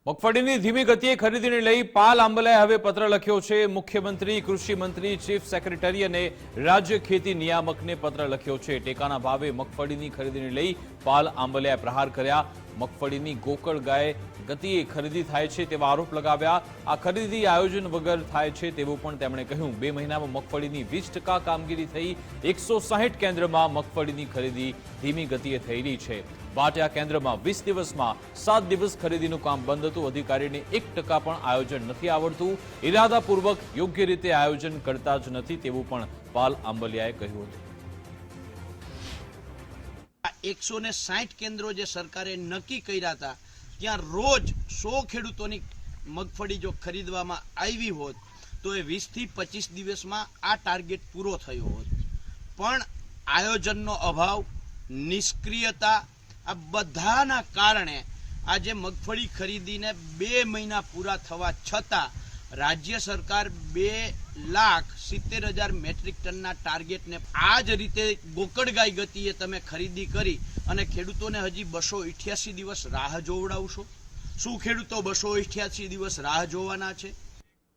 મગફળીની ધીમી ગતિએ ખરીદીને લઈ પાલ આંબલાએ હવે પત્ર લખ્યો છે। મુખ્યમંત્રી, કૃષિ મંત્રી, ચીફ સેક્રેટરી અને રાજ્ય ખેતી નિયામકને પત્ર લખ્યો છે। ટેકાના ભાવે મગફળીની ખરીદીને લઈ પાલ આંબલાએ પ્રહાર કર્યા। મગફળીની ગોકળ ગાય ગતિએ ખરીદી થાય છે તેવા આરોપ લગાવ્યા। આ ખરીદી આયોજન વગર થાય છે તેવું પણ તેમણે કહ્યું। 2 મહિનામાં મગફળીની 20% કામગીરી થઈ। 160 કેન્દ્રમાં મગફળીની ખરીદી ધીમી ગતિએ થઈ રહી છે। બાટિયા કેન્દ્રમાં 20 દિવસમાં 7 દિવસ ખરીદીનું કામ બંધ હતું। અધિકારીને 1% પણ આયોજન નથી આવડતું। ઇરાદાપૂર્વક યોગ્ય રીતે આયોજન કરતા જ નથી તેવું પણ પાલ આંબલિયાએ કહ્યું હતું। 160 કેન્દ્રો જે સરકારે નક્કી કર્યા હતા ત્યાં રોજ 100 ખેડૂતોની મગફળી જો ખરીદવામાં આવી હોત તો એ 20 થી 25 દિવસમાં આ ટાર્ગેટ પૂરો થયો હોત। પણ આયોજનનો અભાવ, નિષ્ક્રિયતા, આ બધાના કારણે આજે મગફળી ખરીદીને 2 મહિના પૂરા થવા છતાં રાજ્ય સરકાર 2,70,000 મેટ્રિક ટનના ટાર્ગેટને આ જ રીતે ગોકળગાય ગતિએ તમે ખરીદી કરી અને ખેડૂતોને હજી 288 દિવસ રાહ જોવડાવશો? શું ખેડૂતો 288 દિવસ રાહ જોવાના છે?